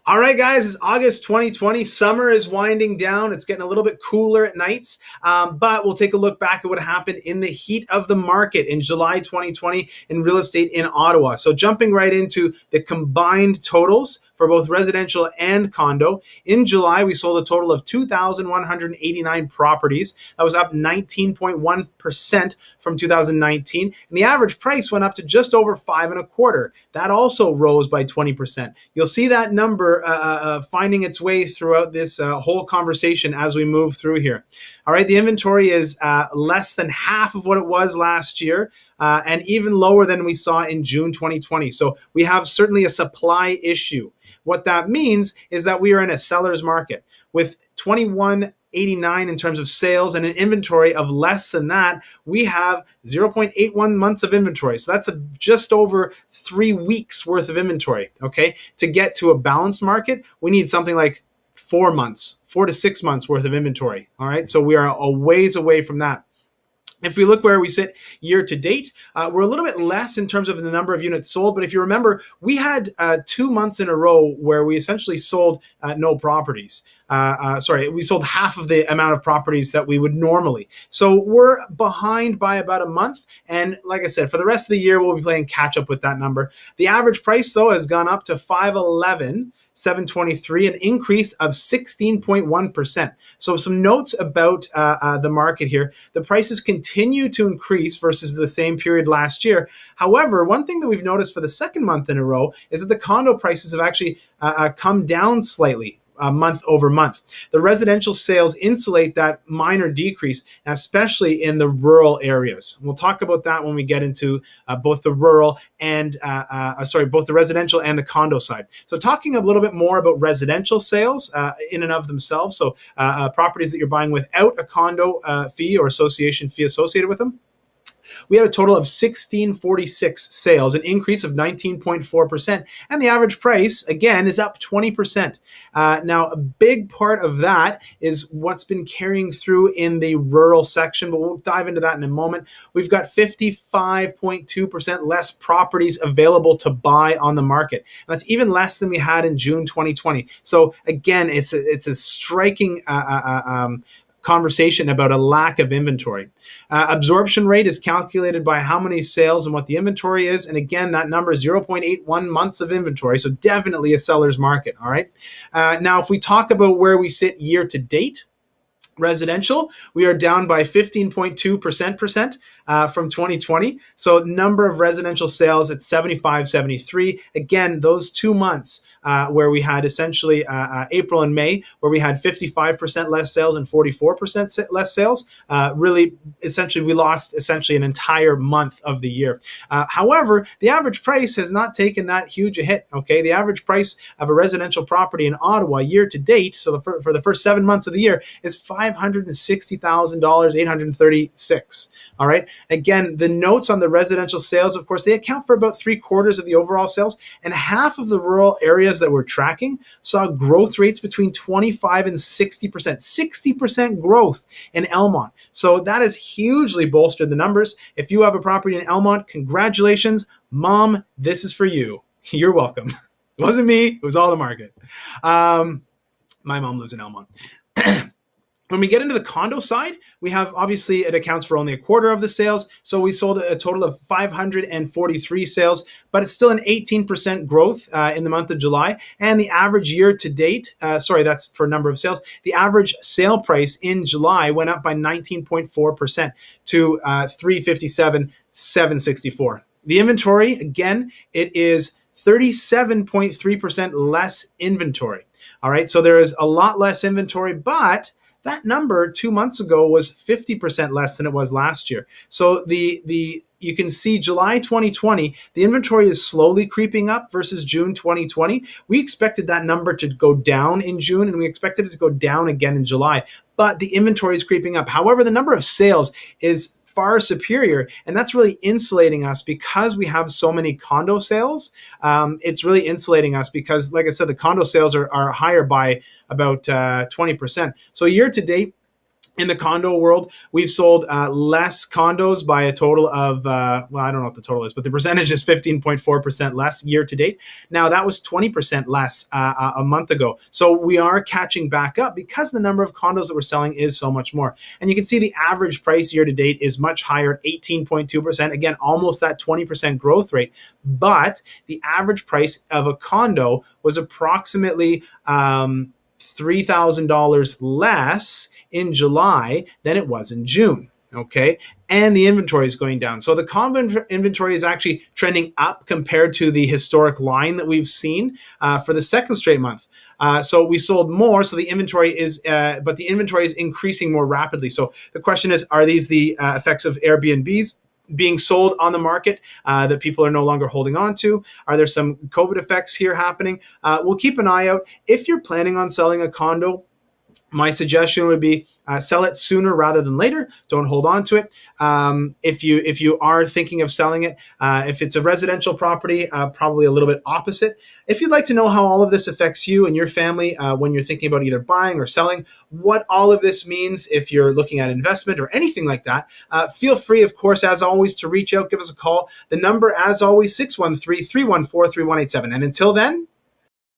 All right, guys, it's August 2020. Summer is winding down. It's getting a little bit cooler at nights, but we'll take a look back at what happened in the heat of the market in July 2020 in real estate in Ottawa. So jumping right into the combined totals for both residential and condo. In July, we sold a total of 2,189 properties. That was up 19.1% from 2019. And the average price went up to just over five and a quarter. That also rose by 20%. You'll see that number finding its way throughout this whole conversation as we move through here. All right, the inventory is less than half of what it was last year. And even lower than we saw in June 2020. So we have certainly a supply issue. What that means is that we are in a seller's market with 2189 in terms of sales and an inventory of less than that. We have 0.81 months of inventory. So that's just over 3 weeks worth of inventory. Okay. To get to a balanced market, we need something like 4 months, 4 to 6 months worth of inventory. All right. So we are a ways away from that. If we look where we sit year to date, we're a little bit less in terms of the number of units sold. But if you remember, we had 2 months in a row where we essentially sold no properties. We sold half of the amount of properties that we would normally. So we're behind by about a month. And like I said, for the rest of the year, we'll be playing catch up with that number. The average price, though, has gone up to $511,723, an increase of 16.1%. So some notes about the market here. The prices continue to increase versus the same period last year. However, one thing that we've noticed for the second month in a row is that the condo prices have actually come down slightly. Month over month. The residential sales insulate that minor decrease, especially in the rural areas. We'll talk about that when we get into both the rural and, both the residential and the condo side. So talking a little bit more about residential sales in and of themselves. So properties that you're buying without a condo fee or association fee associated with them. We had a total of 1,646 sales, an increase of 19.4%. And the average price, again, is up 20%. Now, a big part of that is what's been carrying through in the rural section, but we'll dive into that in a moment. We've got 55.2% less properties available to buy on the market. And that's even less than we had in June 2020. So again, it's a striking conversation about a lack of inventory. Absorption rate is calculated by how many sales and what the inventory is. And again, that number is 0.81 months of inventory. So definitely a seller's market. All right. Now, if we talk about where we sit year to date, residential, we are down by 15.2% from 2020. So number of residential sales at 7573. Again, those 2 months where we had essentially April and May, where we had 55% less sales and 44% less sales. Really, essentially, we lost essentially an entire month of the year. However, the average price has not taken that huge a hit. Okay, the average price of a residential property in Ottawa year to date, so for the first 7 months of the year, is $560,000, 836. All right. Again, the notes on the residential sales, of course, they account for about 3/4 of the overall sales, and half of the rural areas that we're tracking saw growth rates between 25 and 60%, 60% growth in Elmont. So that has hugely bolstered the numbers. If you have a property in Elmont, congratulations, Mom, this is for you. You're welcome. It wasn't me. It was all the market. My mom lives in Elmont. When we get into the condo side, we have, obviously, it accounts for only 1/4 of the sales. So we sold a total of 543 sales, but it's still an 18% growth in the month of July. And the average year to date, that's for number of sales. The average sale price in July went up by 19.4% to $357,764. The inventory, again, it is 37.3% less inventory. All right. So there is a lot less inventory, but that number 2 months ago was 50% less than it was last year. So you can see July 2020, the inventory is slowly creeping up versus June 2020. We expected that number to go down in June, and we expected it to go down again in July. But the inventory is creeping up. However, the number of sales is far superior, and that's really insulating us because we have so many condo sales. It's really insulating us because, like I said, the condo sales are higher by about 20%. So year to date, In the condo world, we've sold less condos by a total of, well, I don't know what the total is, but the percentage is 15.4% less year to date. Now, that was 20% less a month ago. So we are catching back up because the number of condos that we're selling is so much more. And you can see the average price year to date is much higher at 18.2%. Again, almost that 20% growth rate. But the average price of a condo was approximately $3,000 less in July than it was in June. Okay. And the inventory is going down. So the condo inventory is actually trending up compared to the historic line that we've seen for the second straight month. So we sold more. So the inventory is, but the inventory is increasing more rapidly. So the question is, are these the effects of Airbnbs being sold on the market that people are no longer holding on to? Are there some COVID effects here happening? We'll keep an eye out. If you're planning on selling a condo, my suggestion would be sell it sooner rather than later. Don't hold on to it. If you are thinking of selling it, if it's a residential property, probably a little bit opposite. If you'd like to know how all of this affects you and your family when you're thinking about either buying or selling, what all of this means if you're looking at investment or anything like that, feel free, of course, as always, to reach out, give us a call. The number, as always, 613-314-3187. And until then,